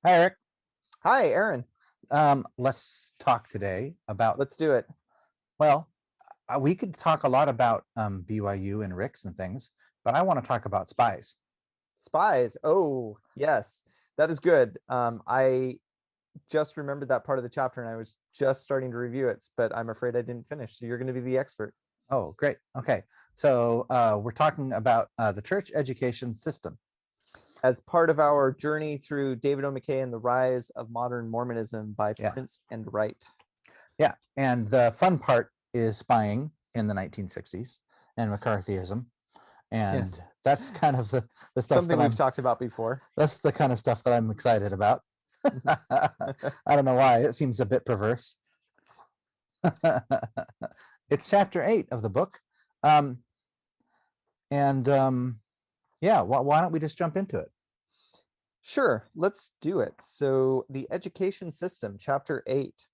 Hi, Eric. Hi, Aaron. Let's talk today about, Let's do it. well, we could talk a lot about BYU and Ricks and things, but I want to talk about Spies. Spies. Oh, yes, that is good. I just remembered that part of the chapter and I was just starting to review it, but I'm afraid I didn't finish. So you're going to be the expert. Oh, great. Okay. So we're talking about the church education system. As part of our journey through David O. McKay and the Rise of Modern Mormonism by Yeah. Prince and Wright. Yeah. And the fun part is spying in the 1960s and McCarthyism. And Yes. that's kind of the stuff Something that we've talked about before. that's the kind of stuff that I'm excited about. I don't know why. It seems a bit perverse. It's chapter 8 of the book. Yeah, why don't we just jump into it? Sure, let's do it. So the education system, chapter 8.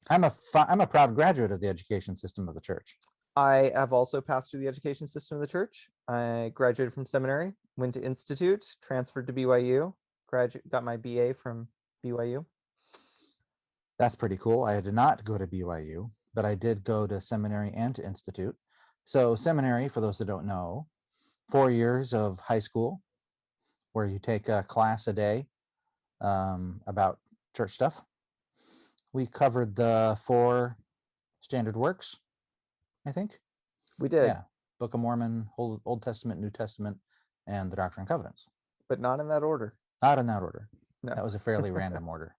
I'm a proud graduate of the education system of the church. I have also passed through the education system of the church. I graduated from seminary, went to institute, transferred to BYU, got my BA from BYU. That's pretty cool. I did not go to BYU, but I did go to seminary and to institute. So seminary, for those that don't know, 4 years of high school where you take a class a day about church stuff. We covered the 4 standard works, I think. We did. Yeah. Book of Mormon, Old Testament, New Testament, and the Doctrine and Covenants. But not in that order. Not in that order. No. That was a fairly random order.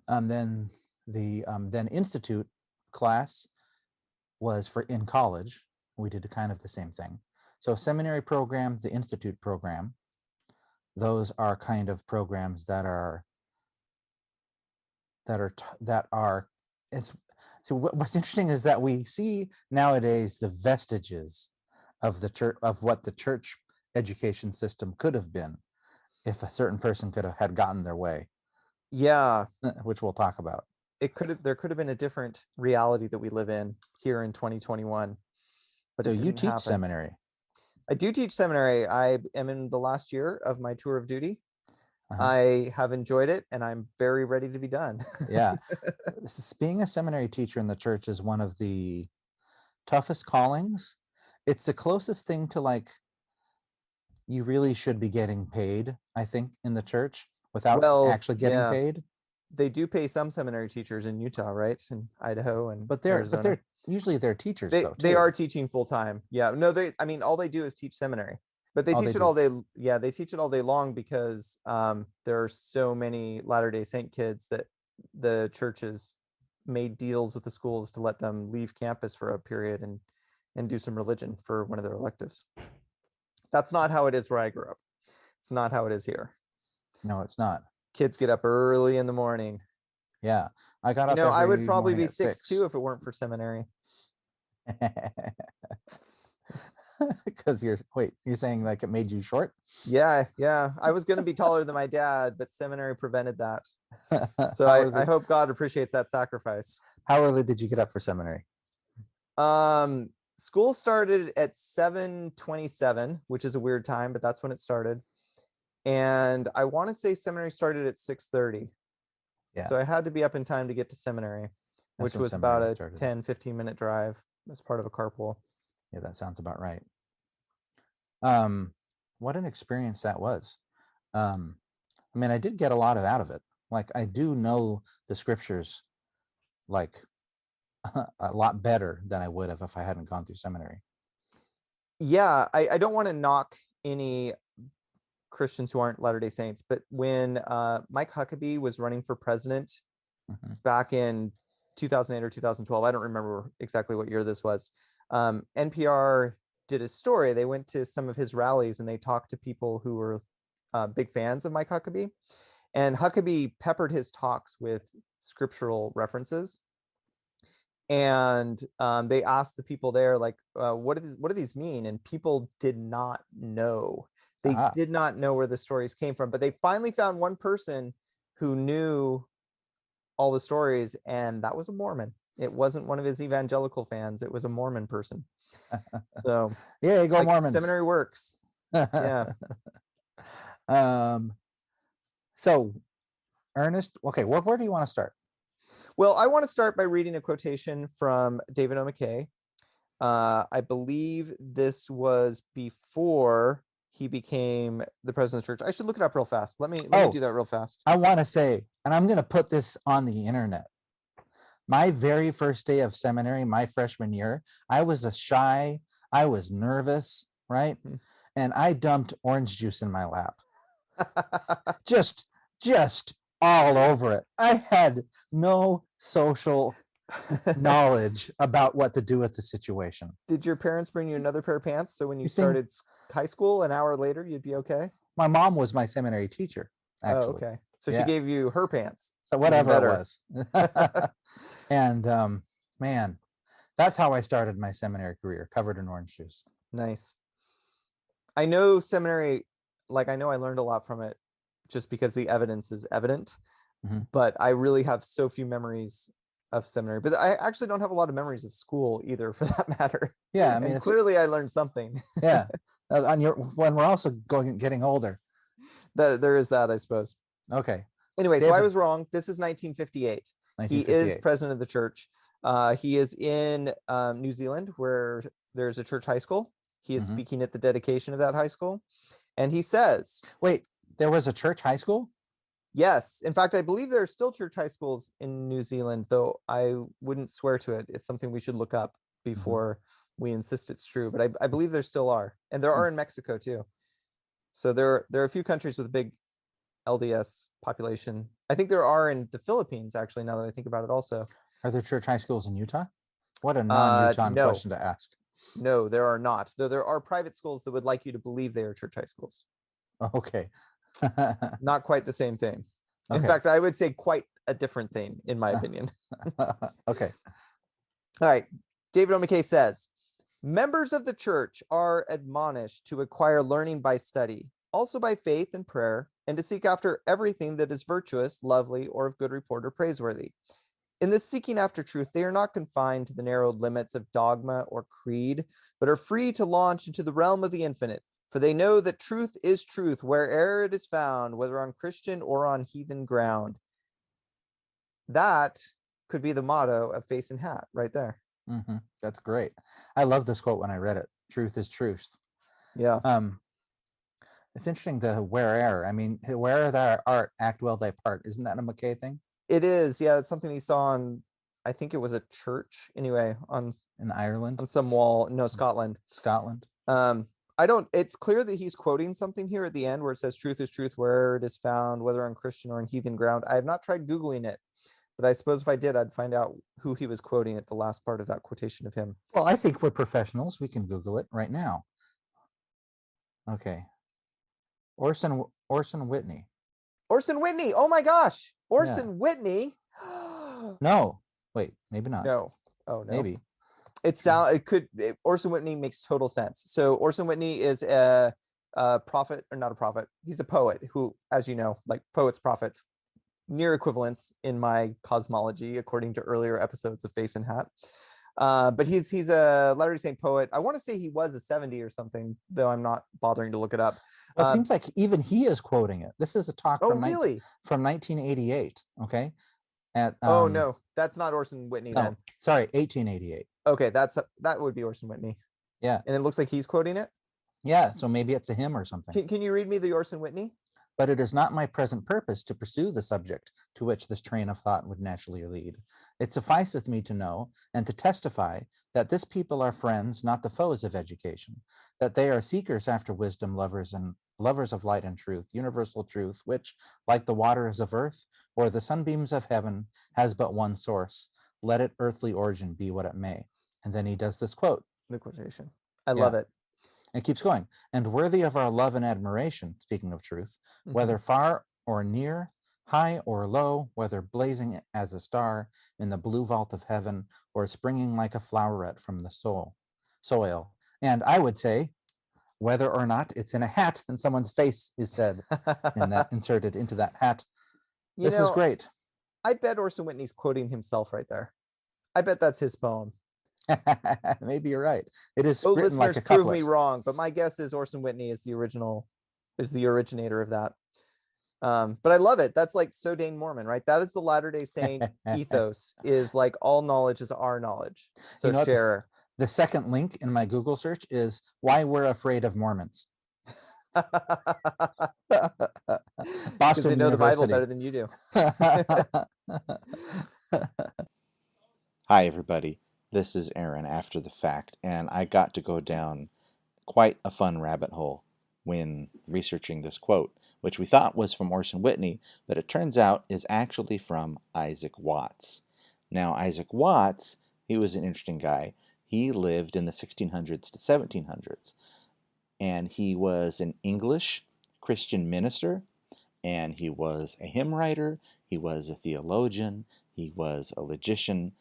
Then the then Institute class was for in college. We did kind of the same thing. So seminary program, the Institute program, those are kind of programs that are it's so what's interesting is that we see nowadays the vestiges of the church, of what the church education system could have been if a certain person could have had gotten their way. Yeah, which we'll talk about. There could have been a different reality that we live in here in 2021. But so it you didn't teach happen. Seminary. I do teach seminary. I am in the last year of my tour of duty. I have enjoyed it and I'm very ready to be done. Yeah. Being a seminary teacher in the church is one of the toughest callings. It's the closest thing to, like, you really should be getting paid, I think, in the church without actually getting paid. They do pay some seminary teachers in Utah, right? In Idaho and Arizona. But they're usually they're teachers, though. They are teaching full time. Yeah. No, all they do is teach seminary. But they teach it all day. Yeah, they teach it all day long because there are so many Latter-day Saint kids that the churches made deals with the schools to let them leave campus for a period and do some religion for one of their electives. That's not how it is where I grew up. It's not how it is here. No, it's not. Kids get up early in the morning. Yeah, I got up. I would probably be 6 too if it weren't for seminary. Because you're saying like it made you short? Yeah. I was going to be taller than my dad, but seminary prevented that. So I hope God appreciates that sacrifice. How early did you get up for seminary? School started at 7:27, which is a weird time, but that's when it started. And I want to say seminary started at 6:30. Yeah. So I had to be up in time to get to seminary, which was about a 10-15 minute drive as part of a carpool. Yeah, that sounds about right. What an experience that was. I mean, I did get a lot out of it. Like, I do know the scriptures like a lot better than I would have if I hadn't gone through seminary. Yeah, I don't want to knock any Christians who aren't Latter-day Saints, but when Mike Huckabee was running for president back in 2008 or 2012, I don't remember exactly what year this was, NPR did a story. They went to some of his rallies and they talked to people who were big fans of Mike Huckabee, and Huckabee peppered his talks with scriptural references. And they asked the people there, like, what do these mean? And people did not know. They did not know where the stories came from, but they finally found one person who knew all the stories, and that was a Mormon. It wasn't one of his evangelical fans. It was a Mormon person. So yeah, go Mormons. Seminary works. Yeah. So, Ernest, okay, where do you want to start? Well, I want to start by reading a quotation from David O. McKay. I believe this was before he became the president of the church. I should look it up real fast. Let me do that real fast. I want to say, and I'm going to put this on the internet. My very first day of seminary, my freshman year, I was I was nervous, right? And I dumped orange juice in my lap. just all over it. I had no social knowledge about what to do with the situation. Did your parents bring you another pair of pants so when you You think- started high school an hour later you'd be okay? My mom was my seminary teacher, actually. Oh, okay. So Yeah. she gave you her pants. So whatever it was. And man, that's how I started my seminary career, covered in orange juice. Nice. I know seminary, like I know I learned a lot from it just because the evidence is evident, but I really have so few memories of seminary. But I actually don't have a lot of memories of school either, for that matter. Yeah, I mean, and clearly I learned something. Yeah, when we're also getting older. There is that, I suppose. Okay. Anyway, so I was wrong. This is 1958. He is president of the church. He is in New Zealand, where there's a church high school. He is speaking at the dedication of that high school. And he says... Wait, there was a church high school? Yes. In fact, I believe there are still church high schools in New Zealand, though I wouldn't swear to it. It's something we should look up before we insist it's true. But I believe there still are. And there are in Mexico, too. So there are a few countries with a big LDS population. I think there are in the Philippines, actually, now that I think about it also. Are there church high schools in Utah? What a non-Utah question to ask. No, there are not. Though there are private schools that would like you to believe they are church high schools. Okay. Not quite the same thing. Okay. In fact, I would say quite a different thing, in my opinion. Okay. All right. David O. McKay says, members of the church are admonished to acquire learning by study, also by faith and prayer, and to seek after everything that is virtuous, lovely, or of good report or praiseworthy. In this seeking after truth, they are not confined to the narrow limits of dogma or creed, but are free to launch into the realm of the infinite, for they know that truth is truth where'er it is found, whether on Christian or on heathen ground. That could be the motto of Face and Hat right there. That's great. I love this quote when I read it. Truth is truth. Yeah. It's interesting, the where'er. I mean, where'er thou art, act well thy part. Isn't that a McKay thing? It is. Yeah, it's something he saw on, I think it was a church anyway, in Ireland, on some wall. No, Scotland. It's clear that he's quoting something here at the end where it says truth is truth where it is found, whether on Christian or on heathen ground. I have not tried Googling it, but I suppose if I did, I'd find out who he was quoting at the last part of that quotation of him. Well, I think we're professionals. We can Google it right now. Okay. Orson Whitney. Orson Whitney. Oh my gosh. Orson Whitney. No, wait, maybe not. No. Oh, no. Maybe. Orson Whitney makes total sense. So Orson Whitney is a prophet, or not a prophet. He's a poet who, as you know, like poets, prophets, near equivalence in my cosmology, according to earlier episodes of Face and Hat. But he's a Latter-day Saint poet. I want to say he was a 70 or something, though I'm not bothering to look it up. Well, it seems like even he is quoting it. This is a talk from 1988. Okay. Oh no, that's not Orson Whitney then. Sorry, 1888. Okay, that would be Orson Whitney. Yeah. And it looks like he's quoting it. Yeah, so maybe it's a hymn or something. Can you read me the Orson Whitney? But it is not my present purpose to pursue the subject to which this train of thought would naturally lead. It sufficeth me to know and to testify that this people are friends, not the foes of education, that they are seekers after wisdom, lovers of light and truth, universal truth, which, like the waters of earth or the sunbeams of heaven, has but one source. Let it earthly origin be what it may. And then he does this quote. The quotation. I love it. It keeps going. And worthy of our love and admiration, speaking of truth, whether far or near, high or low, whether blazing as a star in the blue vault of heaven, or springing like a floweret from the soil. And I would say, whether or not it's in a hat and someone's face is said and that inserted into that hat. This is great. I bet Orson Whitney's quoting himself right there. I bet that's his poem. Maybe you're right. It is written listeners, like a couplet. Prove me wrong, but my guess is Orson Whitney is the originator of that. But I love it. That's like so dang Mormon, right? That is the Latter-day Saint ethos, is like all knowledge is our knowledge. So You know what? share. The second link in my Google search is why we're afraid of Mormons. Because they Boston know the Bible University. better than you do. Hi, everybody. This is Aaron after the fact, and I got to go down quite a fun rabbit hole when researching this quote, which we thought was from Orson Whitney, but it turns out is actually from Isaac Watts. Now, Isaac Watts, he was an interesting guy. He lived in the 1600s to 1700s, and he was an English Christian minister, and he was a hymn writer, he was a theologian, he was a logician,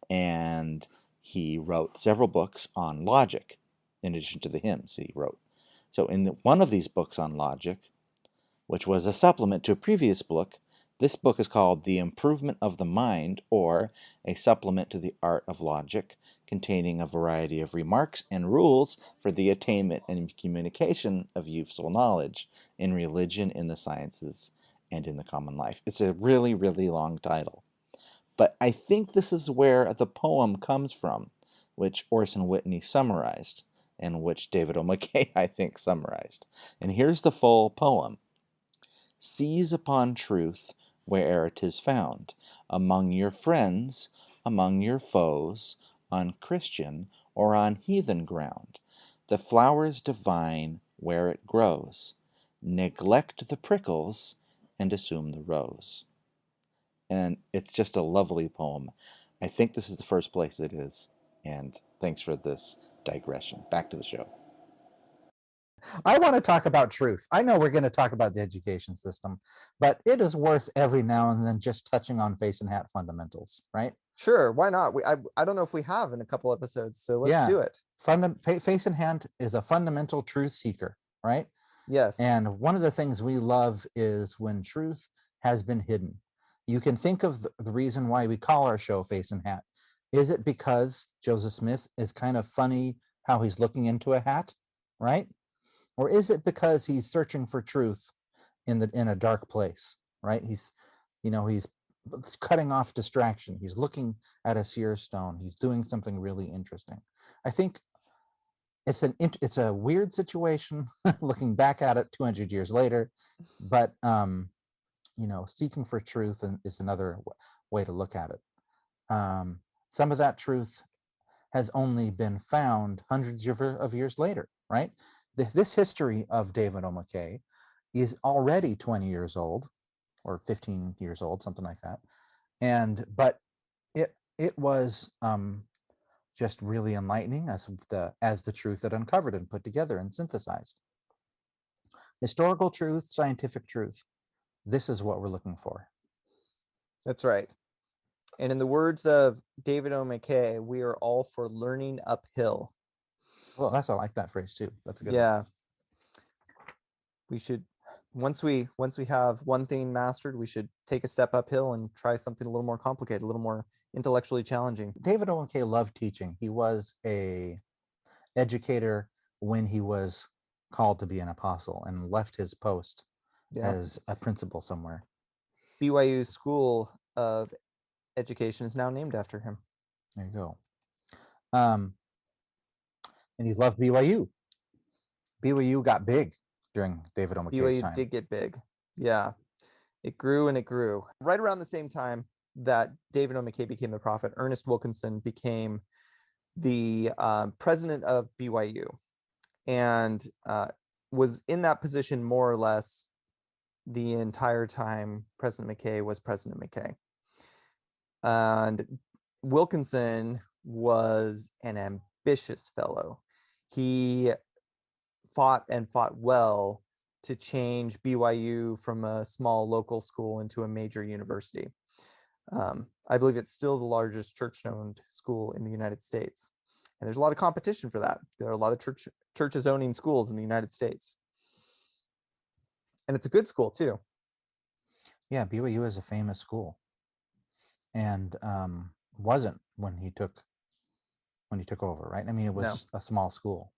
and he wrote several books on logic in addition to the hymns he wrote. So in one of these books on logic, which was a supplement to a previous book, this book is called The Improvement of the Mind, or A Supplement to the Art of Logic, containing a variety of remarks and rules for the attainment and communication of useful knowledge in religion, in the sciences, and in the common life. It's a really, really long title. But I think this is where the poem comes from, which Orson Whitney summarized, and which David O. McKay, I think, summarized. And here's the full poem. Seize upon truth where'er 'tis found, among your friends, among your foes, on Christian or on heathen ground. The flower's divine where it grows. Neglect the prickles and assume the rose. And it's just a lovely poem. I think this is the first place it is. And thanks for this digression. Back to the show. I want to talk about truth. I know we're going to talk about the education system, but it is worth every now and then just touching on face and hat fundamentals, right? Sure, why not? I don't know if we have in a couple episodes, so let's do it. Face and hand is a fundamental truth seeker, right? Yes. And one of the things we love is when truth has been hidden. You can think of the reason why we call our show Face and Hat. Is it because Joseph Smith is kind of funny how he's looking into a hat, right? Or is it because he's searching for truth in a dark place, right? He's cutting off distraction. He's looking at a seer stone. He's doing something really interesting. I think it's a weird situation looking back at it 200 years later, but seeking for truth is another way to look at it. Some of that truth has only been found hundreds of years later, right? This history of David O. McKay is already 20 years old or 15 years old, something like that. But it was just really enlightening as the truth that uncovered and put together and synthesized. Historical truth, scientific truth. This is what we're looking for. That's right. And in the words of David O. McKay, we are all for learning uphill. Well, I like that phrase too. That's a good Yeah. one. We should, once we have one thing mastered, we should take a step uphill and try something a little more complicated, a little more intellectually challenging. David O. McKay loved teaching. He was a educator when he was called to be an apostle and left his post as a principal somewhere. BYU School of Education is now named after him. There you go. And he loved BYU. BYU got big during David O. McKay's time. BYU did get big. Yeah. It grew and it grew. Right around the same time that David O. McKay became the prophet, Ernest Wilkinson became the president of BYU, and was in that position more or less the entire time President McKay was President McKay. And Wilkinson was an ambitious fellow. He fought well to change BYU from a small local school into a major university. I believe it's still the largest church-owned school in the United States. And there's a lot of competition for that. There are a lot of churches owning schools in the United States. And it's a good school too. Yeah, BYU is a famous school. And wasn't when he took over, right? I mean, it was a small school.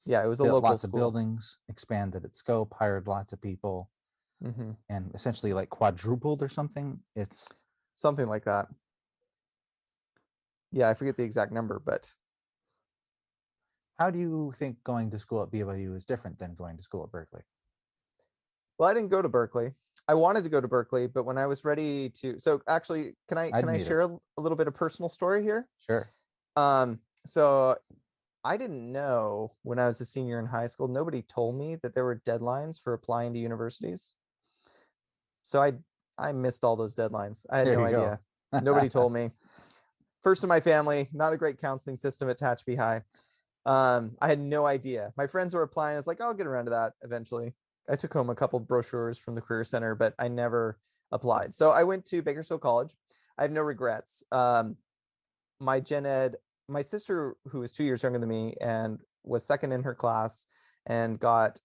Yeah, it was a Built local lots school. of buildings, expanded its scope, hired lots of people. and essentially like quadrupled or something. It's something like that. Yeah, I forget the exact number, but how do you think going to school at BYU is different than going to school at Berkeley? well, I didn't go to Berkeley. I wanted to go to Berkeley, but when I was ready to, so actually, can I share a little bit of personal story here? Sure. So I didn't know when I was a senior in high school, nobody told me that there were deadlines for applying to universities. So I missed all those deadlines. I had no idea. Nobody told me. First in my family, not a great counseling system at Tehachapi High. I had no idea. My friends were applying. I was like, I'll get around to that eventually. I took home a couple brochures from the Career Center, but I never applied. So I went to Bakersfield College. I have no regrets. My gen ed, my sister, who was 2 years younger than me and was second in her class and got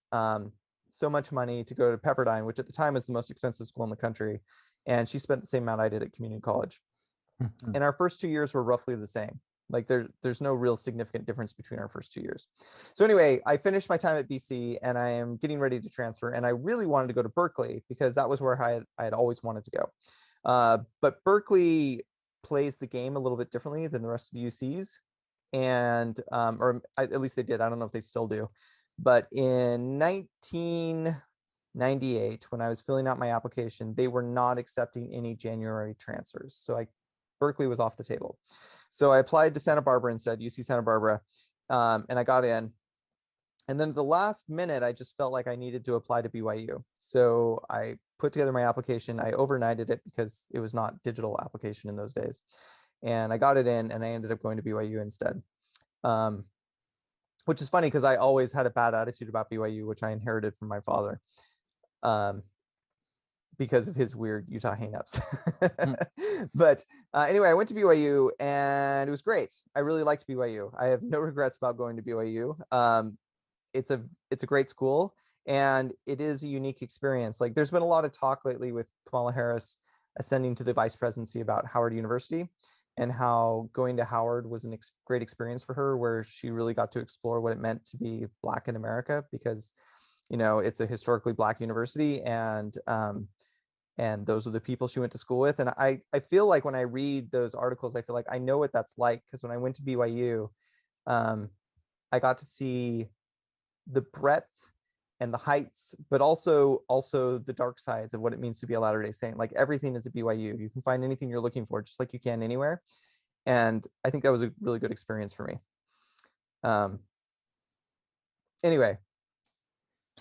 so much money to go to Pepperdine, which at the time was the most expensive school in the country. And she spent the same amount I did at community college. And our first 2 years were roughly the same. Like there's no real significant difference between our first 2 years. So anyway, I finished my time at BC and I am getting ready to transfer. And I really wanted to go to Berkeley because that was where I had always wanted to go. But Berkeley plays the game a little bit differently than the rest of the UCs. And, at least they did. I don't know if they still do. But in 1998, when I was filling out my application, they were not accepting any January transfers. So Berkeley was off the table. So I applied to Santa Barbara instead, UC Santa Barbara, and I got in. And then at the last minute, I just felt like I needed to apply to BYU. So I put together my application. I overnighted it because it was not digital application in those days. And I got it in and I ended up going to BYU instead. Which is funny because I always had a bad attitude about BYU, which I inherited from my father. Because of his weird Utah hangups. But anyway, I went to BYU and it was great. I really liked BYU. I have no regrets about going to BYU. It's a great school and it is a unique experience. Like there's been a lot of talk lately with Kamala Harris ascending to the vice presidency about Howard University and how going to Howard was a great experience for her, where she really got to explore what it meant to be Black in America, because, you know, it's a historically Black university and those are the people she went to school with. And I feel like when I read those articles, I feel like I know what that's like, because when I went to BYU, I got to see the breadth and the heights, but also the dark sides of what it means to be a Latter-day Saint. Like everything is at BYU. You can find anything you're looking for, just like you can anywhere. And I think that was a really good experience for me. Anyway,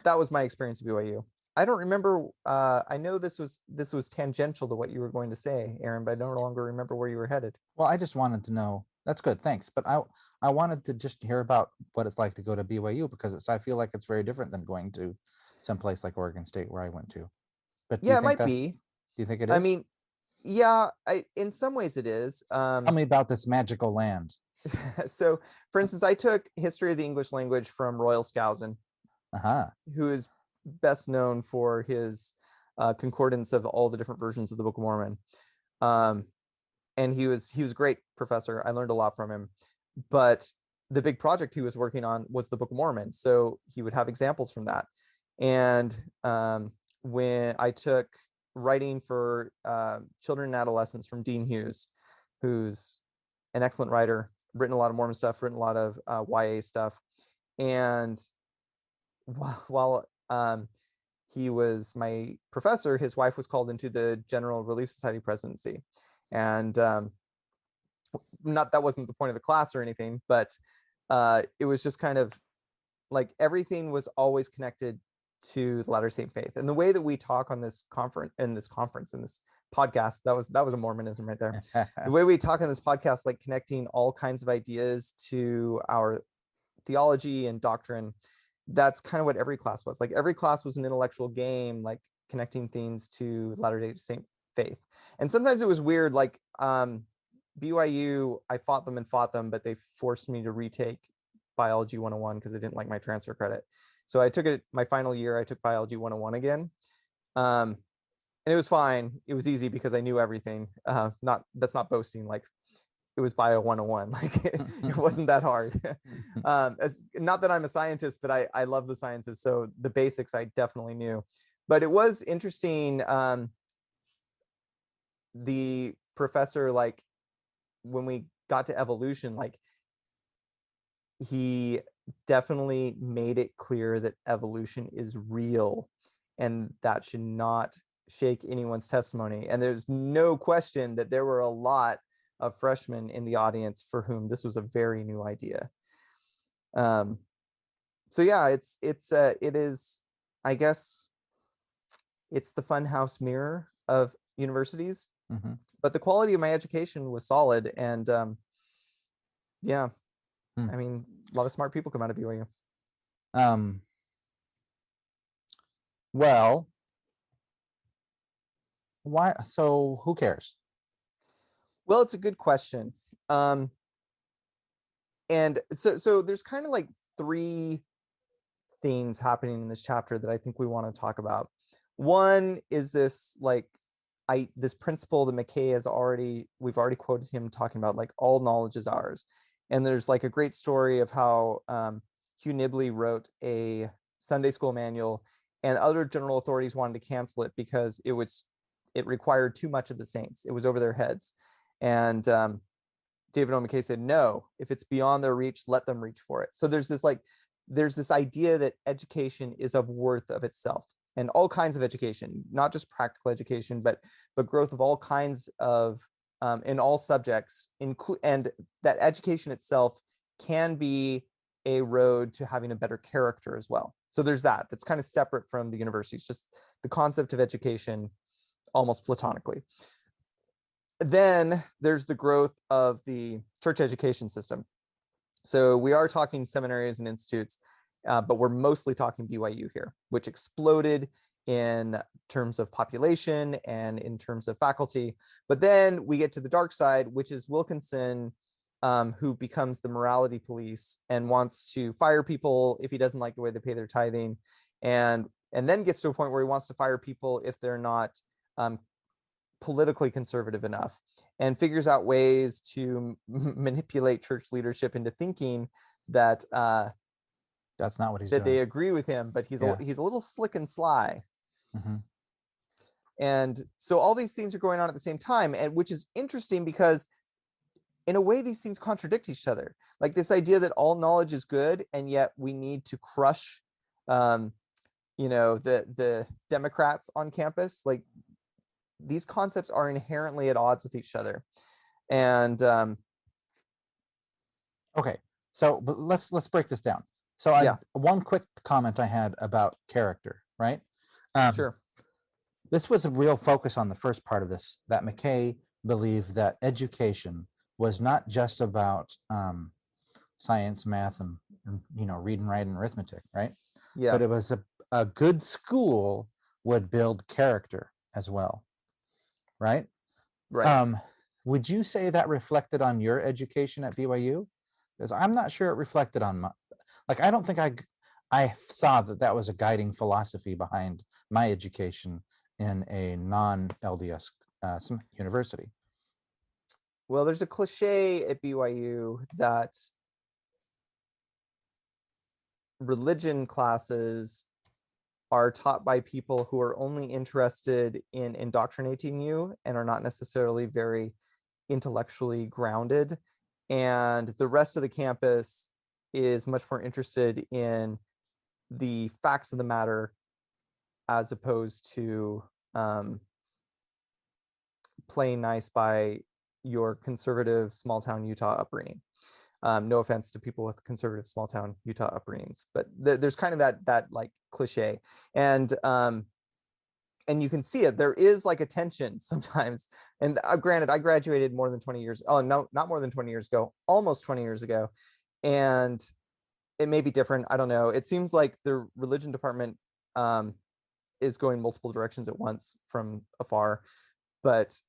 that was my experience at BYU. I don't remember. I know this was tangential to what you were going to say, Aaron, but I no longer remember where you were headed. Well, I just wanted to know. That's good, thanks. But I wanted to just hear about what it's like to go to BYU, because I feel like it's very different than going to someplace like Oregon State, where I went to. But yeah, it might be. Do you think it is? I mean, yeah, in some ways it is. Tell me about this magical land. So, for instance, I took history of the English language from Royal Skousen, who is best known for his concordance of all the different versions of the Book of Mormon. And he was a great professor. I learned a lot from him. But the big project he was working on was the Book of Mormon. So he would have examples from that. And when I took writing for children and adolescents from Dean Hughes, who's an excellent writer, written a lot of Mormon stuff, written a lot of YA stuff. And while he was my professor, his wife was called into the General Relief Society presidency. And that wasn't the point of the class or anything, but it was just kind of like everything was always connected to the Latter-day Saint faith. And the way that we talk on this conference, in this podcast, that was a Mormonism right there. The way we talk on this podcast, like connecting all kinds of ideas to our theology and doctrine, that's kind of what every class was. Like every class was an intellectual game, like connecting things to Latter-day Saint faith. And sometimes it was weird, like BYU, I fought them, but they forced me to retake Biology 101 because they didn't like my transfer credit. So I took it my final year, I took Biology 101 again. And it was fine. It was easy because I knew everything. That's not boasting. Like it was Bio 101. Like it wasn't that hard. Not that I'm a scientist, but I love the sciences. So the basics I definitely knew. But it was interesting. The professor, like when we got to evolution, like he definitely made it clear that evolution is real and that should not shake anyone's testimony. And there's no question that there were a lot of freshmen in the audience for whom this was a very new idea. So yeah, it is, I guess it's the funhouse mirror of universities. Mm-hmm. But the quality of my education was solid, and yeah, Hmm. I mean, a lot of smart people come out of BYU. Well, why? So who cares? Well, it's a good question. And so there's kind of like three things happening in this chapter that I think we want to talk about. One is this this principle that McKay we've already quoted him talking about, like all knowledge is ours. And there's like a great story of how Hugh Nibley wrote a Sunday school manual and other general authorities wanted to cancel it because it required too much of the saints. It was over their heads. And David O. McKay said, no, if it's beyond their reach, let them reach for it. So there's this idea that education is of worth of itself, and all kinds of education, not just practical education, but growth of all kinds of in all subjects, and that education itself can be a road to having a better character as well. So there's that's kind of separate from the universities, just the concept of education almost platonically. Then there's the growth of the church education system. So we are talking seminaries and institutes, but we're mostly talking BYU here, which exploded in terms of population and in terms of faculty. But then we get to the dark side, which is Wilkinson, who becomes the morality police and wants to fire people if he doesn't like the way they pay their tithing, and then gets to a point where he wants to fire people if they're not politically conservative enough, and figures out ways to manipulate church leadership into thinking that that's not what he's that doing. they agree with him, but he's a little slick and sly. Mm-hmm. And so all these things are going on at the same time, and which is interesting because in a way these things contradict each other. Like this idea that all knowledge is good, and yet we need to crush the Democrats on campus. Like these concepts are inherently at odds with each other. And okay, so but let's break this down. So one quick comment I had about character, right? Sure. This was a real focus on the first part of this, that McKay believed that education was not just about science, math, and read and write and arithmetic, right? Yeah. But it was a good school would build character as well, right? Right. Would you say that reflected on your education at BYU? Because I'm not sure it reflected on my, like, I don't think I saw that was a guiding philosophy behind my education in a non-LDS university. Well, there's a cliche at BYU that religion classes are taught by people who are only interested in indoctrinating you and are not necessarily very intellectually grounded. And the rest of the campus is much more interested in the facts of the matter as opposed to playing nice by your conservative small town Utah upbringing. No offense to people with conservative small town Utah upbringings, but there's kind of that like cliche, and you can see it. There is like a tension sometimes. And granted, I graduated more than 20 years. Oh no, not more than 20 years ago, almost 20 years ago, and it may be different. I don't know. It seems like the religion department is going multiple directions at once from afar, but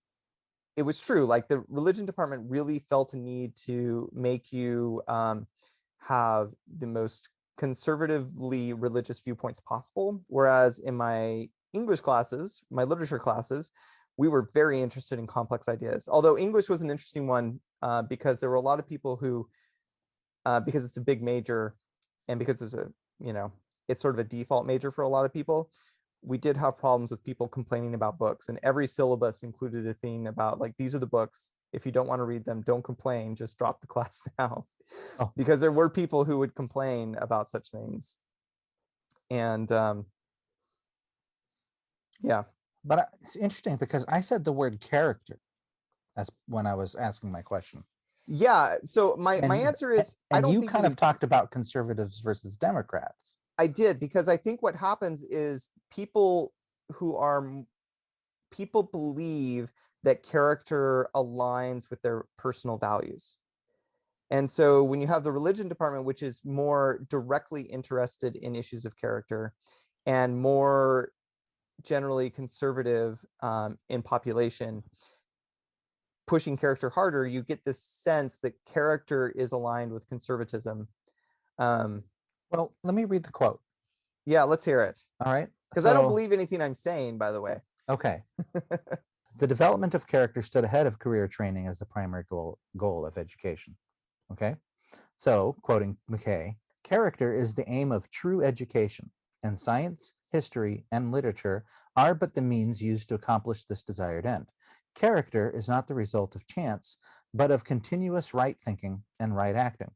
it was true. Like the religion department really felt a need to make you have the most conservatively religious viewpoints possible. Whereas in my English classes, my literature classes, we were very interested in complex ideas. Although English was an interesting one because there were a lot of people who, because it's a big major and because it's it's sort of a default major for a lot of people, we did have problems with people complaining about books, and every syllabus included a thing about like, these are the books. If you don't want to read them, don't complain, just drop the class now. Oh. Because there were people who would complain about such things. And yeah. But it's interesting because I said the word character as when I was asking my question. Yeah. So my answer is, I don't you think kind of talked about conservatives versus Democrats. I did, because I think what happens is people believe that character aligns with their personal values. And so when you have the religion department, which is more directly interested in issues of character and more generally conservative in population, pushing character harder, you get this sense that character is aligned with conservatism. Well, let me read the quote. Yeah, let's hear it. All right. Because I don't believe anything I'm saying, by the way. Okay. The development of character stood ahead of career training as the primary goal of education. Okay. So, quoting McKay, character is the aim of true education, and science, history, and literature are but the means used to accomplish this desired end. Character is not the result of chance, but of continuous right thinking and right acting.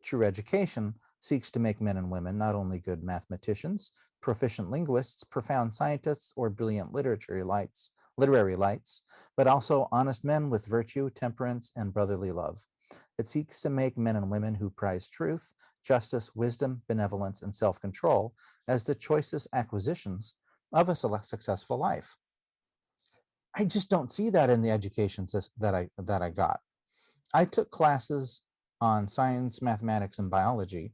True education seeks to make men and women not only good mathematicians, proficient linguists, profound scientists, or brilliant literary lights, but also honest men with virtue, temperance, and brotherly love. It seeks to make men and women who prize truth, justice, wisdom, benevolence, and self-control as the choicest acquisitions of a successful life. I just don't see that in the education that I got. I took classes on science, mathematics, and biology.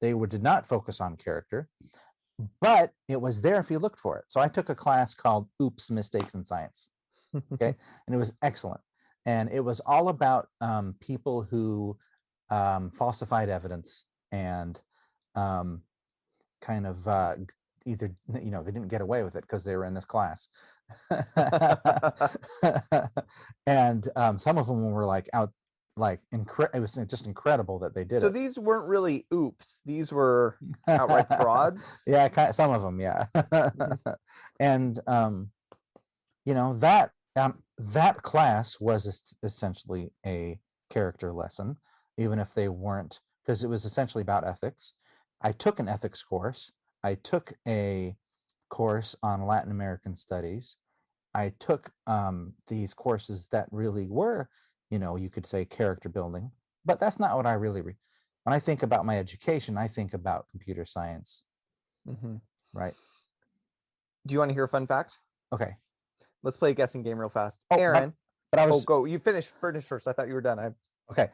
They did not focus on character, but it was there if you looked for it. So I took a class called Oops, Mistakes in Science. Okay. And it was excellent. And it was all about people who falsified evidence and kind of either, they didn't get away with it because they were in this class. And some of them were like out, like it was just incredible that they did So it. these weren't really oops. These were outright frauds. Yeah, some of them, yeah. And that class was essentially a character lesson, even if they weren't, because it was essentially about ethics. I took an ethics course. I took a course on Latin American studies. I took these courses that really were, you could say character building, but that's not what I really when I think about my education, I think about computer science. Mm-hmm. Right. Do you want to hear a fun fact? Okay. Let's play a guessing game real fast. Oh, Aaron. But I was. Oh, go. You finish first. I thought you were done. Okay.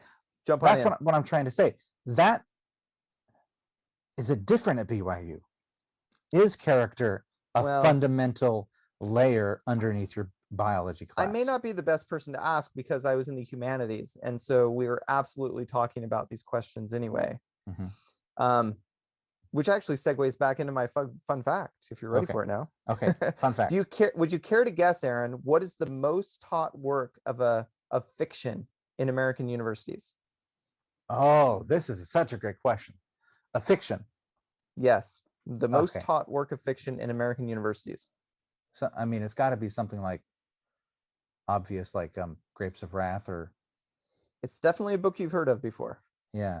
Jump on in. That's what I'm trying to say. That is it different at BYU? Is character a fundamental layer underneath your biology class? I may not be the best person to ask because I was in the humanities, and so we were absolutely talking about these questions anyway. Mm-hmm. Which actually segues back into my fun fact, if you're ready for it now. Okay, fun fact. Would you care to guess, Aaron, what is the most taught work of fiction in American universities? Oh, this is such a great question. A fiction. Yes, the most taught work of fiction in American universities. So, I mean, it's got to be something like obvious, like Grapes of Wrath, or. It's definitely a book you've heard of before. Yeah.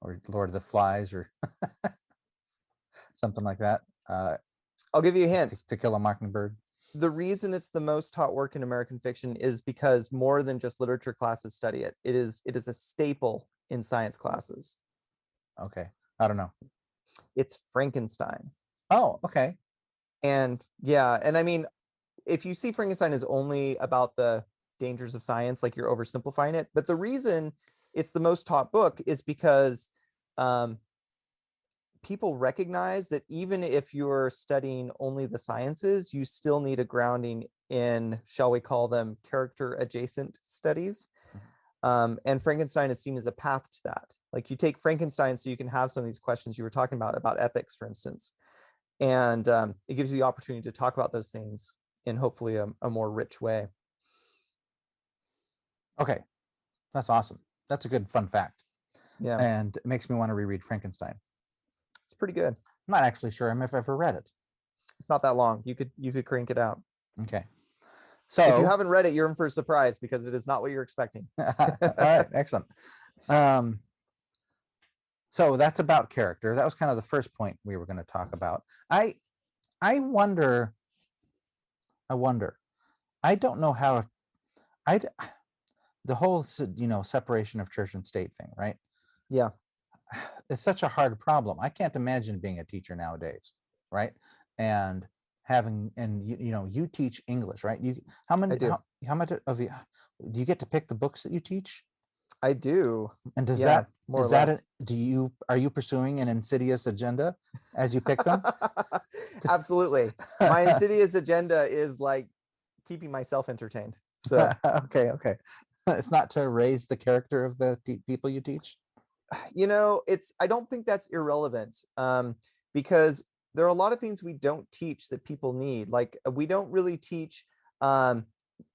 Or Lord of the Flies, or something like that. I'll give you a hint. To Kill a Mockingbird. The reason it's the most taught work in American fiction is because more than just literature classes study it. It is a staple in science classes. Okay. I don't know. It's Frankenstein. Oh, okay. And yeah, and I mean, if you see Frankenstein is only about the dangers of science, like you're oversimplifying it. But the reason it's the most taught book is because people recognize that even if you're studying only the sciences, you still need a grounding in, shall we call them, character adjacent studies. And Frankenstein is seen as a path to that. Like you take Frankenstein so you can have some of these questions you were talking about ethics, for instance. And it gives you the opportunity to talk about those things in hopefully a more rich way. Okay. That's awesome. That's a good fun fact. Yeah. And it makes me want to reread Frankenstein. It's pretty good. I'm not actually sure I've ever read it. It's not that long. You could crank it out. Okay. If you So, haven't read it, you're in for a surprise because it is not what you're expecting. all right, excellent. So that's about character. That was kind of the first point we were going to talk about. I wonder. I don't know how. I the whole separation of church and state thing, right? Yeah. It's such a hard problem. I can't imagine being a teacher nowadays, right? And you teach English, right? How I do. much of you do you get to pick the books that you teach? I do. And Yeah, more or less. are you pursuing an insidious agenda as you pick them? Absolutely. My insidious agenda is like keeping myself entertained. So Okay. It's not to raise the character of the people you teach. I don't think that's irrelevant, because there are a lot of things we don't teach that people need. Like we don't really teach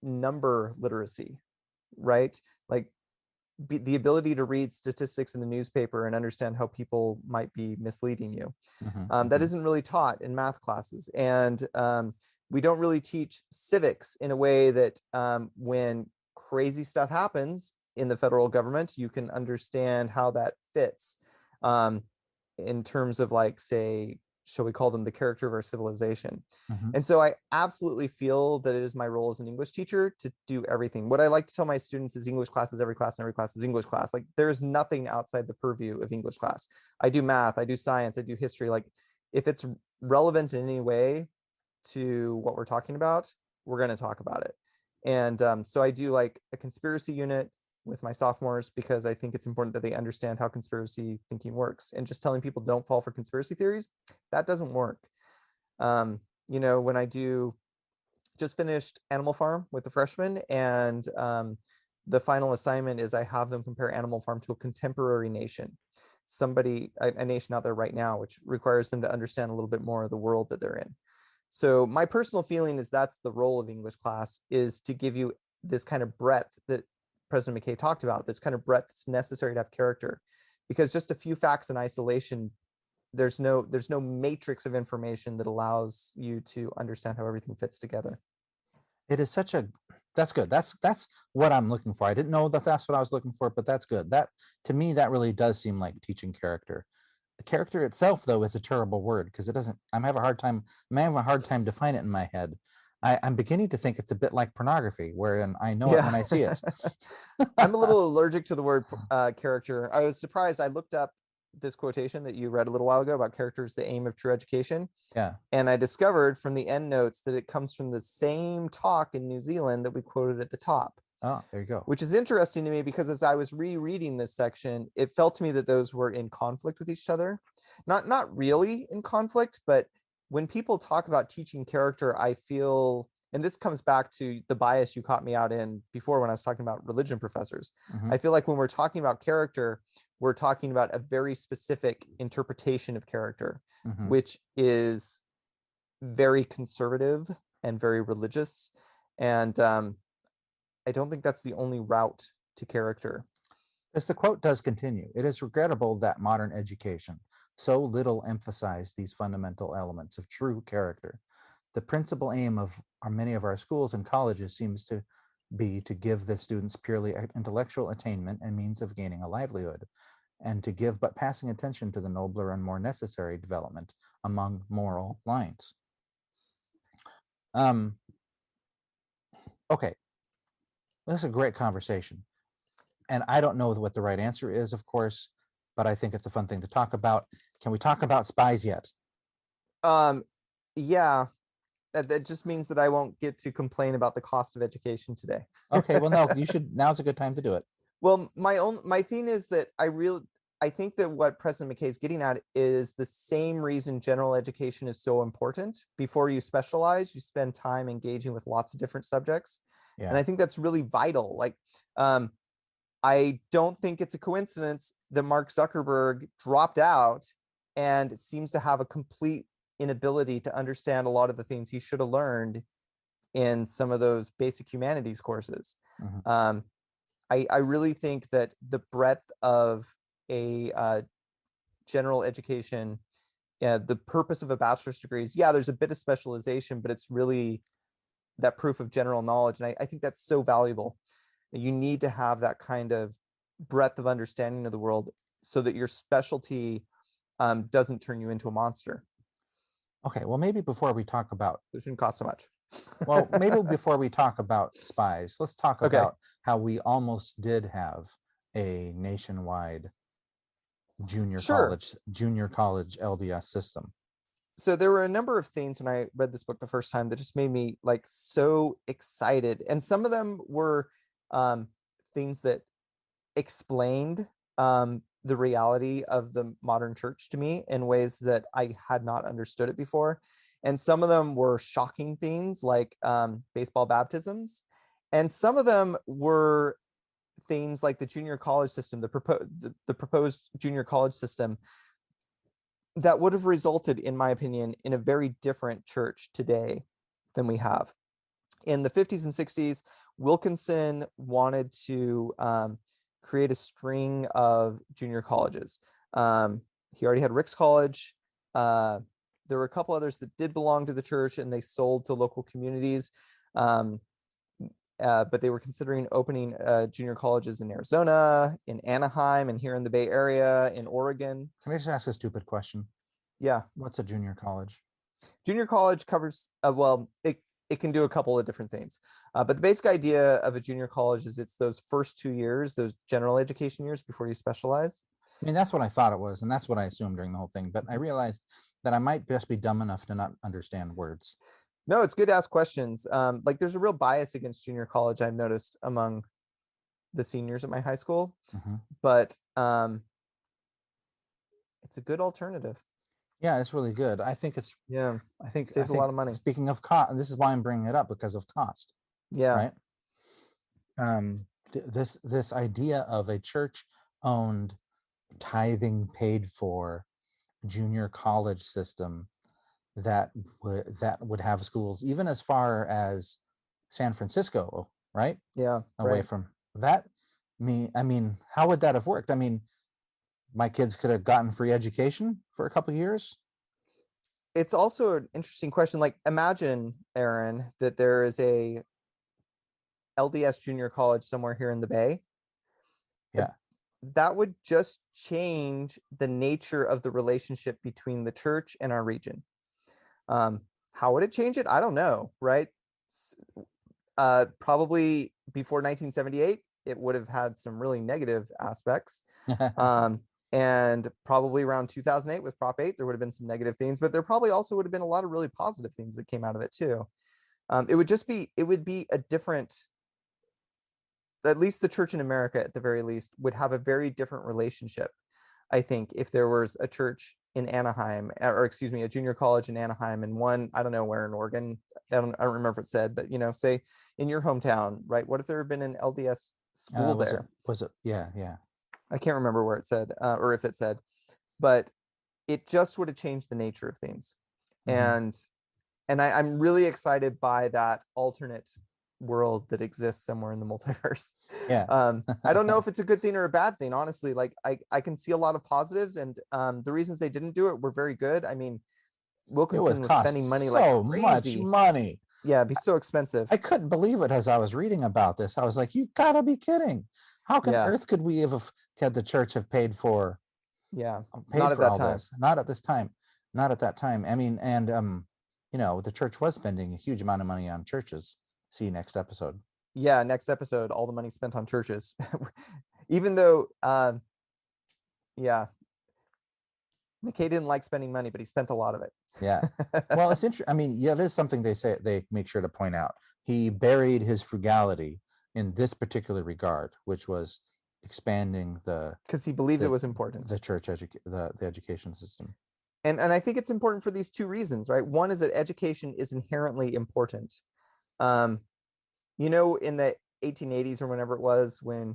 number literacy, right? Like the ability to read statistics in the newspaper and understand how people might be misleading you. That isn't really taught in math classes. And we don't really teach civics in a way that when crazy stuff happens in the federal government, you can understand how that fits in terms of, like, say, shall we call them the character of our civilization. And so I absolutely feel that it is my role as an English teacher to do everything. What I like to tell my students is English class is every class, and every class is English class. Like there is nothing outside the purview of English class. I do math, I do science, I do history. Like if it's relevant in any way to what we're talking about, we're going to talk about it. And so I do like a conspiracy unit with my sophomores because I think it's important that they understand how conspiracy thinking works. And just telling people don't fall for conspiracy theories, that doesn't work. When I just finished Animal Farm with the freshmen, and the final assignment is I have them compare Animal Farm to a contemporary nation, a nation out there right now, which requires them to understand a little bit more of the world that they're in. So my personal feeling is that's the role of English class, is to give you this kind of breadth that President McKay talked about, this kind of breadth that's necessary to have character. Because just a few facts in isolation, there's no matrix of information that allows you to understand how everything fits together. It is that's good. That's what I'm looking for. I didn't know that that's what I was looking for, but that's good. That, to me, that really does seem like teaching character. The character itself, though, is a terrible word because it doesn't. I'm having a hard time defining it in my head. I'm beginning to think it's a bit like pornography, wherein I know it when I see it. I'm a little allergic to the word character. I was surprised. I looked up this quotation that you read a little while ago about character is the aim of true education. Yeah. And I discovered from the end notes that it comes from the same talk in New Zealand that we quoted at the top. Oh, there you go. Which is interesting to me because as I was rereading this section, it felt to me that those were in conflict with each other. Not really in conflict, but when people talk about teaching character, I feel, and this comes back to the bias you caught me out in before when I was talking about religion professors. I feel like when we're talking about character, we're talking about a very specific interpretation of character, which is very conservative and very religious. And I don't think that's the only route to character. As the quote does continue, it is regrettable that modern education so little emphasized these fundamental elements of true character. The principal aim of many of our schools and colleges seems to be to give the students purely intellectual attainment and means of gaining a livelihood, and to give but passing attention to the nobler and more necessary development among moral lines. Okay, this is a great conversation. And I don't know what the right answer is, of course, but I think it's a fun thing to talk about. Can we talk about Spies yet? Yeah, that just means that I won't get to complain about the cost of education today. Okay, well, no, you should. Now's a good time to do it. Well, my thing is that I think that what President McKay is getting at is the same reason general education is so important. Before you specialize, you spend time engaging with lots of different subjects. Yeah. And I think that's really vital. Like, I don't think it's a coincidence that Mark Zuckerberg dropped out and seems to have a complete inability to understand a lot of the things he should have learned in some of those basic humanities courses. I really think that the breadth of a general education the purpose of a bachelor's degree is, yeah, there's a bit of specialization, but it's really that proof of general knowledge. And I think that's so valuable. You need to have that kind of breadth of understanding of the world so that your specialty doesn't turn you into a monster. Okay, well, maybe before we talk about, It shouldn't cost so much. well, maybe before we talk about Spies, let's talk Okay. about how we almost did have a nationwide junior Sure. college LDS system. So there were a number of things when I read this book the first time that just made me like so excited. And some of them were things that explained the reality of the modern church to me in ways that I had not understood it before. And some of them were shocking things like baseball baptisms. And some of them were things like the junior college system, the proposed junior college system, that would have resulted, in my opinion, in a very different church today than we have. In the 50s and 60s, Wilkinson wanted to create a string of junior colleges. He already had Rick's College. There were a couple others that did belong to the church and they sold to local communities. But they were considering opening junior colleges in Arizona, in Anaheim, and here in the Bay Area, in Oregon. Can I just ask a stupid question? Yeah. What's a junior college? Junior college covers, well, it can do a couple of different things. But the basic idea of a junior college is it's those first 2 years, those general education years before you specialize. I mean, that's what I thought it was, and that's what I assumed during the whole thing. But I realized that I might just be dumb enough to not understand words. No, it's good to ask questions. Like there's a real bias against junior college I've noticed among the seniors at my high school, but it's a good alternative. Yeah, it's really good. I think it's, yeah, I think saves a lot of money. Speaking of cost, this is why I'm bringing it up, because of cost. Yeah. Right. This idea of a church-owned, tithing paid for junior college system that would have schools even as far as San Francisco, right? Yeah. Away from that. I mean, how would that have worked? I mean, my kids could have gotten free education for a couple of years. It's also an interesting question. Like, imagine, Aaron, that there is a LDS junior college somewhere here in the Bay. Yeah. That would just change the nature of the relationship between the church and our region. How would it change it? I don't know, right? Probably before 1978, it would have had some really negative aspects. And probably around 2008 with Prop 8, there would have been some negative things, but there probably also would have been a lot of really positive things that came out of it too. It would be a different, at least the church in America at the very least would have a very different relationship. I think if there was a church in Anaheim, or excuse me, a junior college in Anaheim and one, I don't know where in Oregon, I don't remember what it said, but say in your hometown, right? What if there had been an LDS school there? Was it? Yeah. I can't remember where it said, or if it said, but it just would have changed the nature of things. And I'm really excited by that alternate world that exists somewhere in the multiverse. Yeah. I don't know if it's a good thing or a bad thing, honestly. Like I can see a lot of positives, and the reasons they didn't do it were very good. I mean, Wilkinson was spending money so like crazy. Much money. Yeah, it'd be so expensive. I couldn't believe it as I was reading about this. I was like, you gotta be kidding. How can earth could we have had the church have paid for? Yeah, paid not at for that all time. This? Not at this time. Not at that time. I mean, and the church was spending a huge amount of money on churches. See next episode. Yeah, next episode, all the money spent on churches. Even though McKay didn't like spending money, but he spent a lot of it. Yeah. Well, it's interesting. I mean, yeah, it is something they make sure to point out. He buried his frugality in this particular regard, which was expanding because he believed it was important, the church the education system. And I think it's important for these two reasons, right? One is that education is inherently important. In the 1880s or whenever it was, when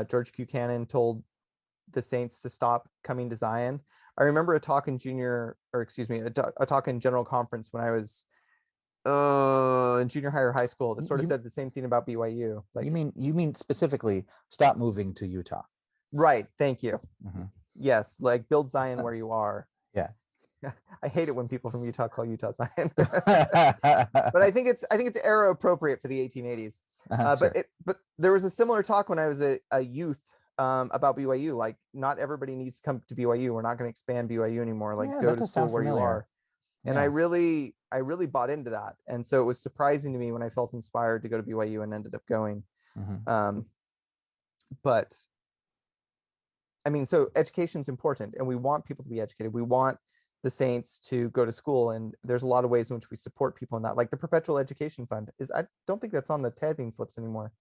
George Buchanan told the saints to stop coming to Zion, I remember a talk in a talk in general conference when I was in junior high or high school that sort of said the same thing about BYU. Like, you mean specifically stop moving to Utah? Right. Thank you. Yes, like build Zion where you are. Yeah. I hate it when people from Utah call Utah Zion. But I think it's era appropriate for the 1880s. Sure. But there was a similar talk when I was a youth about BYU. Like, not everybody needs to come to BYU. We're not going to expand BYU anymore. Like, Yeah, go that to does school sound where you familiar. are. And Yeah. I really bought into that. And so it was surprising to me when I felt inspired to go to BYU and ended up going. Mhm. But I mean, so education is important, and we want people to be educated. We want the saints to go to school, and there's a lot of ways in which we support people in that. Like the Perpetual Education Fund is, I don't think that's on the tithing slips anymore,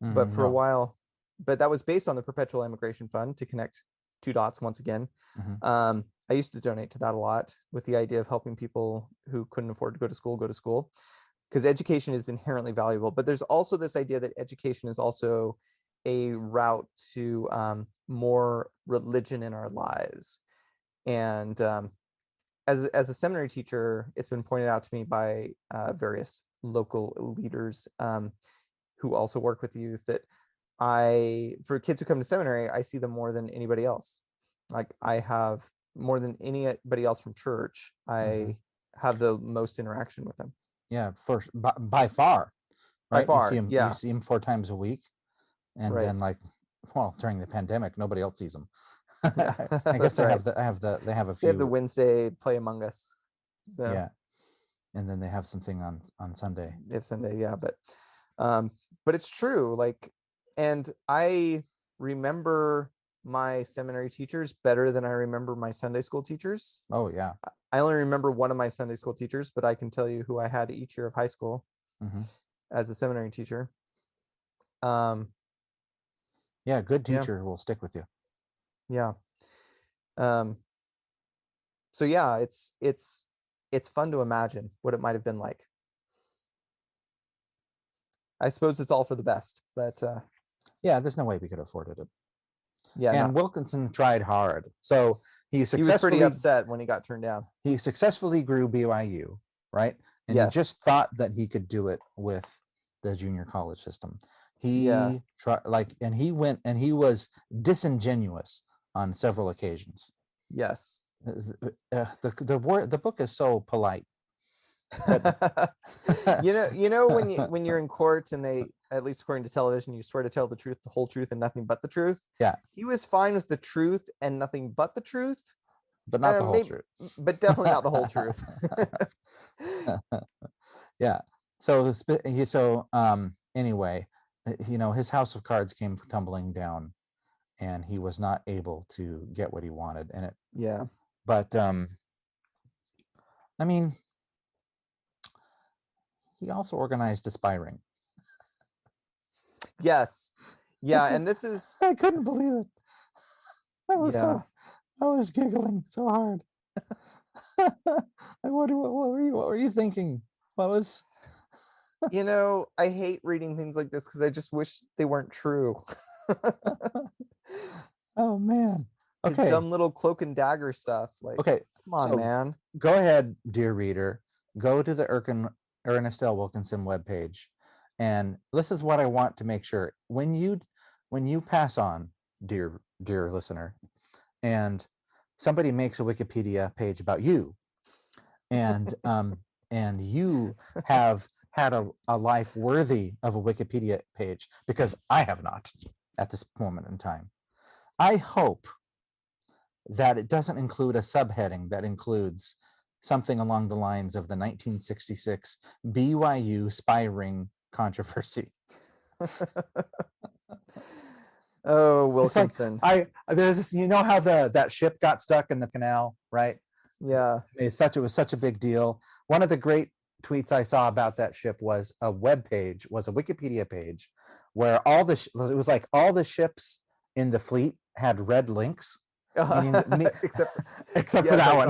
but for a No. while, but that was based on the Perpetual Immigration Fund to connect two dots once again. Mhm. I used to donate to that a lot with the idea of helping people who couldn't afford to go to school, because education is inherently valuable. But there's also this idea that education is also a route to more religion in our lives. And as a seminary teacher, it's been pointed out to me by various local leaders who also work with youth that for kids who come to seminary, I see them more than anybody else. Like, I have more than anybody else from church. I have the most interaction with them. Yeah, first by far, By right? far, yeah. You see him 4 times a week, and Right. then, like, well, during the pandemic, nobody else sees them. Yeah, I guess that's right. they have a They have the few. Wednesday Play Among Us. So Yeah, and then they have something on Sunday. they have Sunday, yeah. But it's true. Like, and I remember my seminary teachers better than I remember my Sunday school teachers. Oh yeah. I only remember one of my Sunday school teachers, but I can tell you who I had each year of high school Mhm. as a seminary teacher. Yeah, good Yeah. teacher will stick with you. Yeah. So yeah, it's fun to imagine what it might have been like. I suppose it's all for the best, but Yeah, there's no way we could have afforded it. yeah, And Wilkinson tried hard, so he he was pretty successfully upset when he got turned down. grew BYU, right? And Yes. he just thought that he could do it with the junior college system. Yeah. He tried, like, and he went, and he was disingenuous on several occasions. Yes. The book is so polite. you know when you're in court and they, at least according to television, you swear to tell the truth, the whole truth, and nothing but the truth. Yeah. He was fine with the truth and nothing but the truth, but not the whole truth. But definitely not the whole truth. Yeah. Anyway, his house of cards came tumbling down, and he was not able to get what he wanted. And yeah. But I mean, he also organized a spy ring. Yes. Yeah, and this is, I couldn't believe it. I was giggling so hard. What were you thinking? What was? I hate reading things like this because I just wish they weren't true. Oh man. Okay. His dumb little cloak and dagger stuff. Like, okay, come on, man. Go ahead, dear reader. Go to the Ernest L. Wilkinson webpage, and this is what I want to make sure when you pass on, dear listener, and somebody makes a Wikipedia page about you, and and you have had a life worthy of a Wikipedia page, because I have not at this moment in time. I hope that it doesn't include a subheading that includes something along the lines of the 1966 BYU spy ring controversy. Oh, Wilkinson. There's this, how that ship got stuck in the canal, right? Yeah. It was such a big deal. One of the great tweets I saw about that ship was a Wikipedia page where it was like all the ships in the fleet had red links. Except for that one.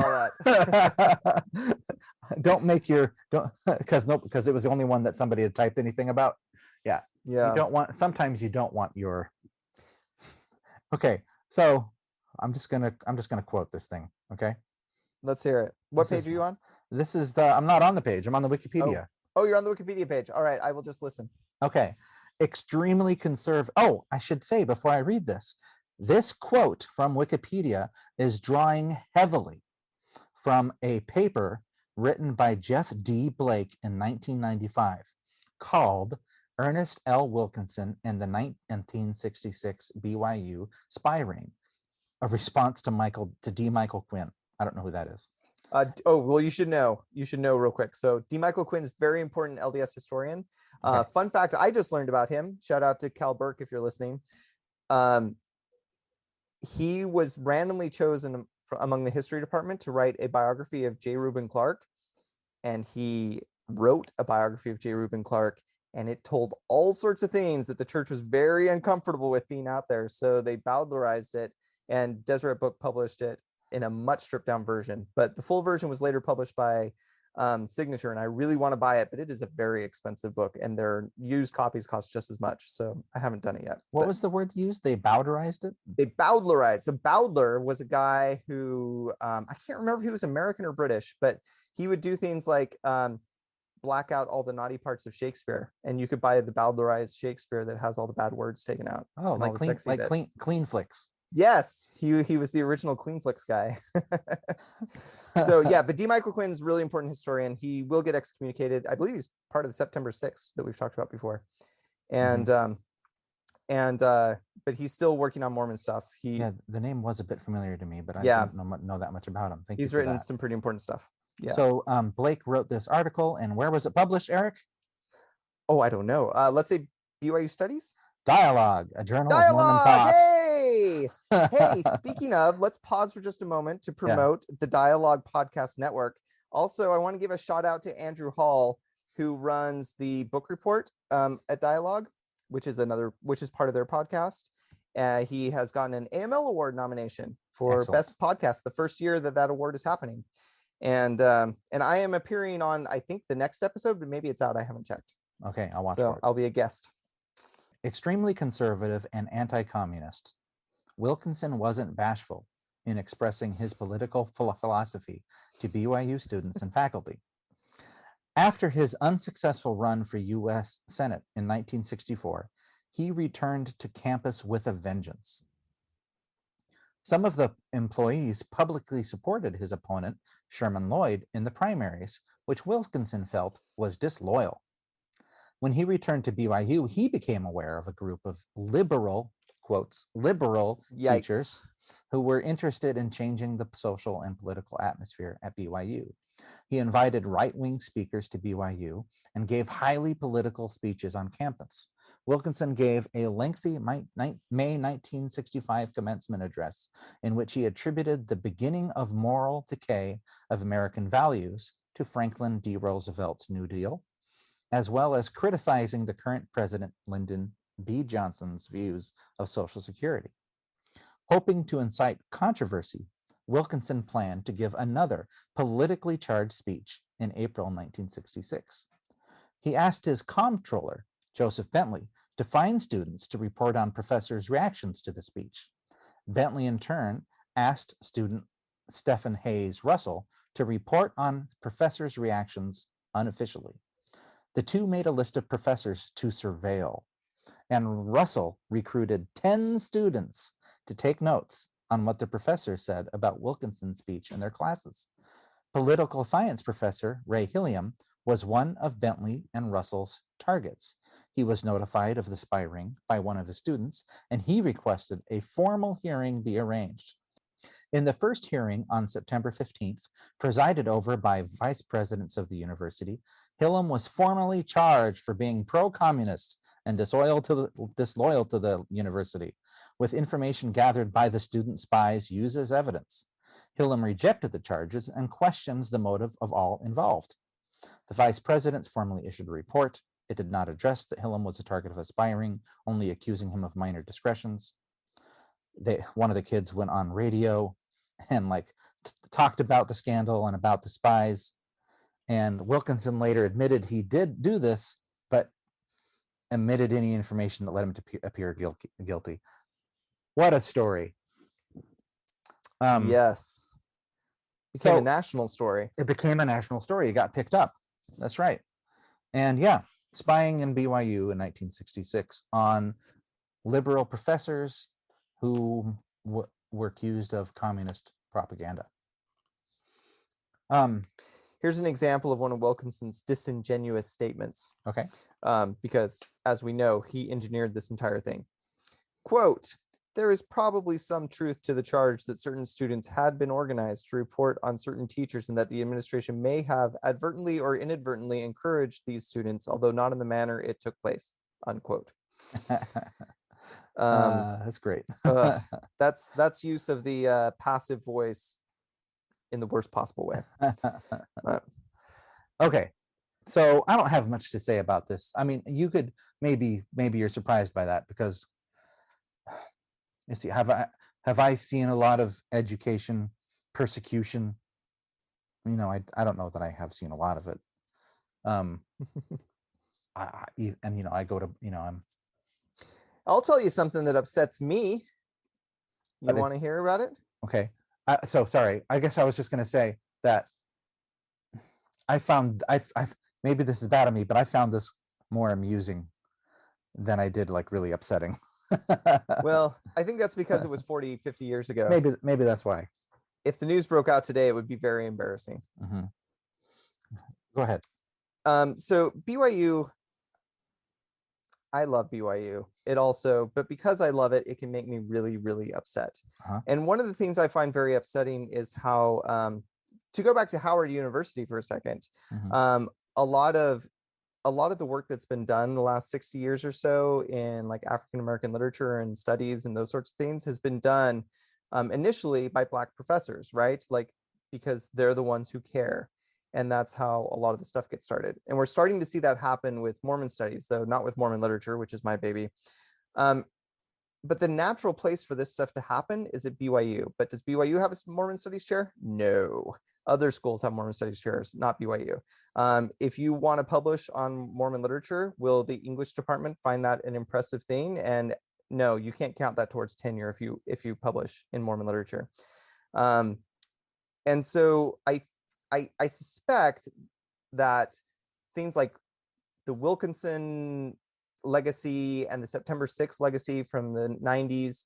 Because it was the only one that somebody had typed anything about. Yeah. Sometimes you don't want your. Okay, so I'm just gonna quote this thing. Okay. Let's hear it. What page are you on? This is I'm not on the page. I'm on the Wikipedia. Oh, you're on the Wikipedia page. All right, I will just listen. Okay. Extremely conservative. Oh, I should say before I read this quote from Wikipedia is drawing heavily from a paper written by Jeff D. Blake in 1995 called Ernest L. Wilkinson and the 1966 BYU Spy Ring, a response to D. Michael Quinn. I don't know who that is. Well, you should know. You should know real quick. So D. Michael Quinn is very important LDS historian. Okay. Fun fact, I just learned about him. Shout out to Cal Burke if you're listening. He was randomly chosen among the history department to write a biography of J. Reuben Clark. And he wrote a biography of J. Reuben Clark, and it told all sorts of things that the church was very uncomfortable with being out there. So they bowdlerized it, and Deseret Book published it in a much stripped down version. But the full version was later published by Signature, and I really want to buy it, but it is a very expensive book, and their used copies cost just as much. So I haven't done it yet. What was the word used? They bowdlerized it? They bowdlerized. So Bowdler was a guy who, I can't remember if he was American or British, but he would do things like black out all the naughty parts of Shakespeare, and you could buy the bowdlerized Shakespeare that has all the bad words taken out. Oh, like clean flicks. Yes, he was the original Clean Flicks guy. So yeah, but D. Michael Quinn is a really important historian. He will get excommunicated. I believe he's part of the September 6th that we've talked about before. And but he's still working on Mormon stuff. The name was a bit familiar to me, but I don't know that much about him. He's written some pretty important stuff. Yeah. So Blake wrote this article, and where was it published, Eric? Oh, I don't know. Let's say BYU Studies? Dialogue, a journal of Mormon thoughts. Hey! Hey, speaking of, let's pause for just a moment to promote the Dialogue Podcast Network. Also, I want to give a shout out to Andrew Hall, who runs the book report at Dialogue, which is part of their podcast. He has gotten an AML Award nomination for Best Podcast, the first year that award is happening. And I am appearing on, I think, the next episode, but maybe it's out. I haven't checked. Okay, I'll watch for it. So I'll be a guest. Extremely conservative and anti-communist, Wilkinson wasn't bashful in expressing his political philosophy to BYU students and faculty. After his unsuccessful run for U.S. Senate in 1964, he returned to campus with a vengeance. Some of the employees publicly supported his opponent, Sherman Lloyd, in the primaries, which Wilkinson felt was disloyal. When he returned to BYU, he became aware of a group of liberal, quotes, liberal teachers who were interested in changing the social and political atmosphere at BYU. He invited right-wing speakers to BYU and gave highly political speeches on campus. Wilkinson gave a lengthy May 1965 commencement address in which he attributed the beginning of moral decay of American values to Franklin D. Roosevelt's New Deal, as well as criticizing the current President Lyndon B. Johnson's views of Social Security. Hoping to incite controversy, Wilkinson planned to give another politically charged speech in April 1966. He asked his comptroller, Joseph Bentley, to find students to report on professors' reactions to the speech. Bentley, in turn, asked student Stephen Hayes Russell to report on professors' reactions unofficially. The two made a list of professors to surveil, and Russell recruited 10 students to take notes on what the professor said about Wilkinson's speech in their classes. Political science professor Ray Hilliam was one of Bentley and Russell's targets. He was notified of the spy ring by one of his students, and he requested a formal hearing be arranged. In the first hearing on September 15th, presided over by vice presidents of the university, Hilliam was formally charged for being pro-communist and disloyal to the university, with information gathered by the student spies used as evidence. Hilliam rejected the charges and questions the motive of all involved. The vice presidents formally issued a report. It did not address that Hilliam was a target of a spy ring, only accusing him of minor discretions. One of the kids went on radio and talked about the scandal and about the spies. And Wilkinson later admitted he did do this, but omitted any information that led him to appear guilty. What a story. Yes. It became a national story. It became a national story. It got picked up. That's right. And yeah, spying in BYU in 1966 on liberal professors who were accused of communist propaganda. Here's an example of one of Wilkinson's disingenuous statements. Okay. Because, as we know, he engineered this entire thing. Quote, "There is probably some truth to the charge that certain students had been organized to report on certain teachers and that the administration may have advertently or inadvertently encouraged these students, although not in the manner it took place." Unquote. That's great. That's use of the passive voice in the worst possible way. Okay. So I don't have much to say about this. I mean, you could maybe you're surprised by that because you see, have I seen a lot of education persecution? You know, I don't know that I have seen a lot of it. And you know, I go to, you know, I'll tell you something that upsets me. You want to hear about it? Okay. So sorry. I guess I was just going to say that I found I've maybe this is bad of me, but I found this more amusing than I did like really upsetting. Well, I think that's because it was 40, 50 years ago. Maybe that's why. If the news broke out today, it would be very embarrassing. Mm-hmm. Go ahead. So BYU, I love BYU. But because I love it, it can make me really, really upset. Uh-huh. And one of the things I find very upsetting is how, to go back to Howard University for a second, Mm-hmm. a lot of the work that's been done the last 60 years or so in like African American literature and studies and those sorts of things has been done initially by Black professors, right? Like, because they're the ones who care. And that's how a lot of the stuff gets started. And we're starting to see that happen with Mormon studies, though not with Mormon literature, which is my baby. But the natural place for this stuff to happen is at BYU. But does BYU have a Mormon studies chair? No. Other schools have Mormon studies chairs, not BYU. If you want to publish on Mormon literature, will the English department find that an impressive thing? And no, you can't count that towards tenure if you publish in Mormon literature. And so I suspect that things like the Wilkinson legacy and the September 6th legacy from the 90s,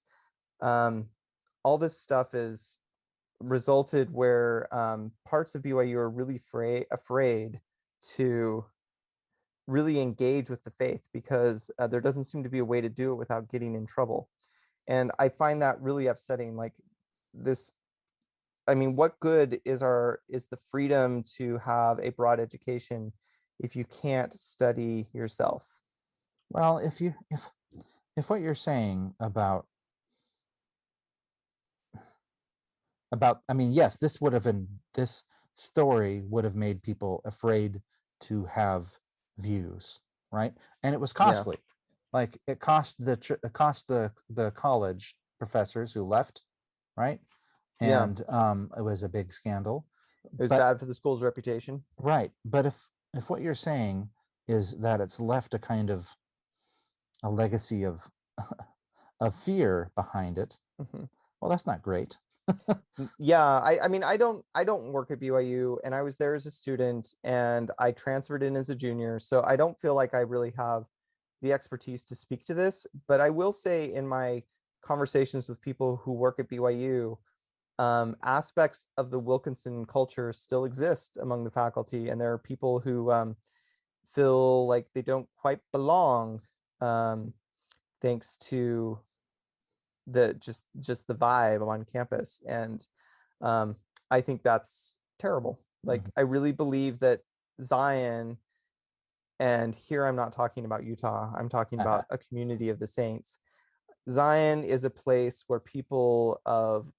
all this stuff is resulted where parts of BYU are really afraid to really engage with the faith because there doesn't seem to be a way to do it without getting in trouble. And I find that really upsetting. Like this, I mean, what good is the freedom to have a broad education if you can't study yourself? Well, if what you're saying about I mean, yes, this story would have made people afraid to have views, right? And it was costly. Like it cost the college professors who left, right? And it was a big scandal. It was bad for the school's reputation. Right. But if what you're saying is that it's left a kind of a legacy of fear behind it, well, that's not great. I mean, I don't work at BYU, and I was there as a student, and I transferred in as a junior, so I don't feel like I really have the expertise to speak to this. But I will say, in my conversations with people who work at BYU, aspects of the Wilkinson culture still exist among the faculty, and there are people who feel like they don't quite belong, thanks to the just the vibe on campus. And I think that's terrible. Like, I really believe that Zion, and here I'm not talking about Utah, I'm talking about a community of the saints. Zion is a place where people of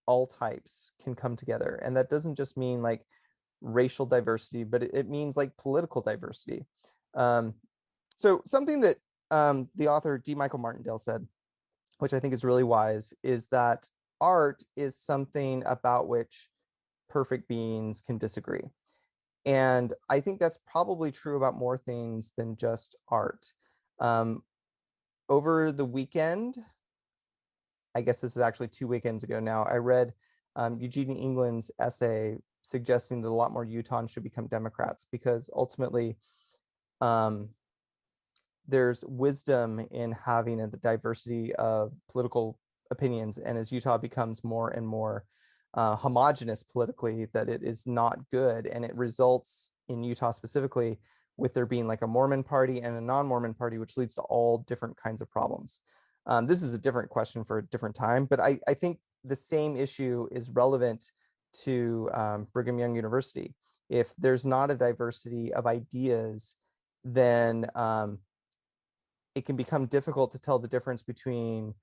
all types can come together, and that doesn't just mean like racial diversity, but it means like political diversity. So something that the author D. Michael Martindale said, which I think is really wise, is that art is something about which perfect beings can disagree. And I think that's probably true about more things than just art. Over the weekend, I guess this is actually 2 weekends ago now, I read Eugene England's essay suggesting that a lot more Utahns should become Democrats, because ultimately there's wisdom in having a diversity of political opinions. And as Utah becomes more and more homogenous politically that it is not good, and it results in Utah specifically with there being like a Mormon party and a non-Mormon party, which leads to all different kinds of problems. This is a different question for a different time, but I think the same issue is relevant to Brigham Young University. If there's not a diversity of ideas, then it can become difficult to tell the difference between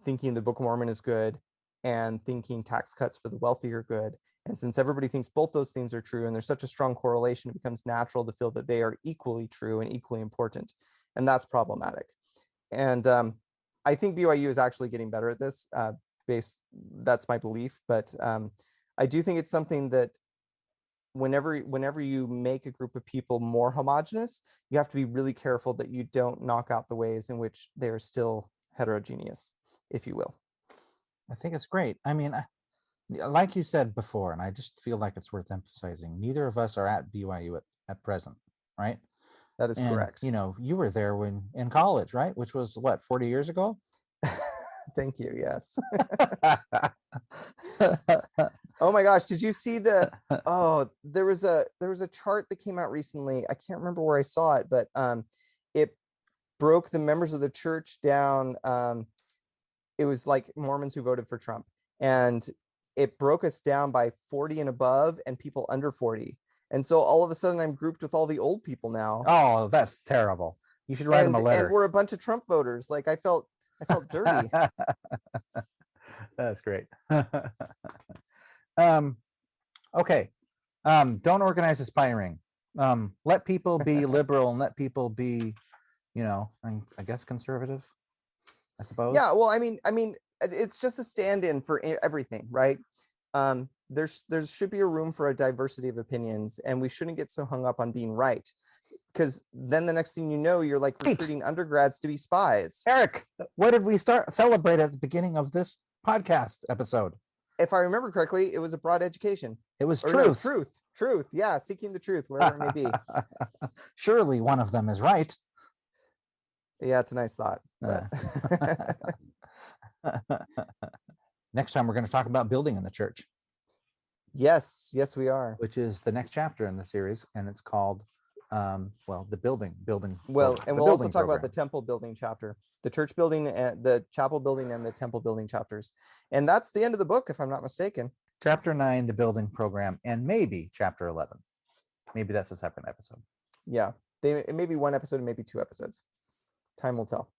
thinking the Book of Mormon is good and thinking tax cuts for the wealthy are good. And since everybody thinks both those things are true and there's such a strong correlation, it becomes natural to feel that they are equally true and equally important. And that's problematic. And I think BYU is actually getting better at this. That's my belief. But I do think it's something that whenever you make a group of people more homogenous, you have to be really careful that you don't knock out the ways in which they're still heterogeneous, if you will. I think it's great. I mean, like you said before, and I just feel like it's worth emphasizing, neither of us are at BYU at present, right? That is correct. You know, you were there when in college, right? Which was what, 40 years ago? Thank you. Yes. Oh my gosh, did you see there was a chart that came out recently. I can't remember where I saw it, but it broke the members of the church down. It was like Mormons who voted for Trump, and it broke us down by 40 and above and people under 40. And so all of a sudden I'm grouped with all the old people now. Oh, that's terrible. You should write them a letter. And we're a bunch of Trump voters. Like I felt dirty. That's great. Okay. Don't organize a spy ring. Let people be liberal and let people be, you know, I guess conservative, I suppose. Yeah, well, I mean, it's just a stand-in for everything, right? There should be a room for a diversity of opinions, and we shouldn't get so hung up on being right, because then the next thing you know, you're like recruiting undergrads to be spies. Eric, what did we celebrate at the beginning of this podcast episode? If I remember correctly, it was a broad education. It was truth. No, truth. Yeah, seeking the truth, wherever it may be. Surely one of them is right. Yeah, it's a nice thought. Next time we're going to talk about building in the church. Yes, we are. Which is the next chapter in the series, and it's called the building. Well, and we'll also talk about the temple building chapter, the church building, and the chapel building, and the temple building chapters. And that's the end of the book, if I'm not mistaken. Chapter 9, the building program, and maybe chapter 11. Maybe that's a separate episode. Yeah, it may be one episode, maybe 2 episodes. Time will tell.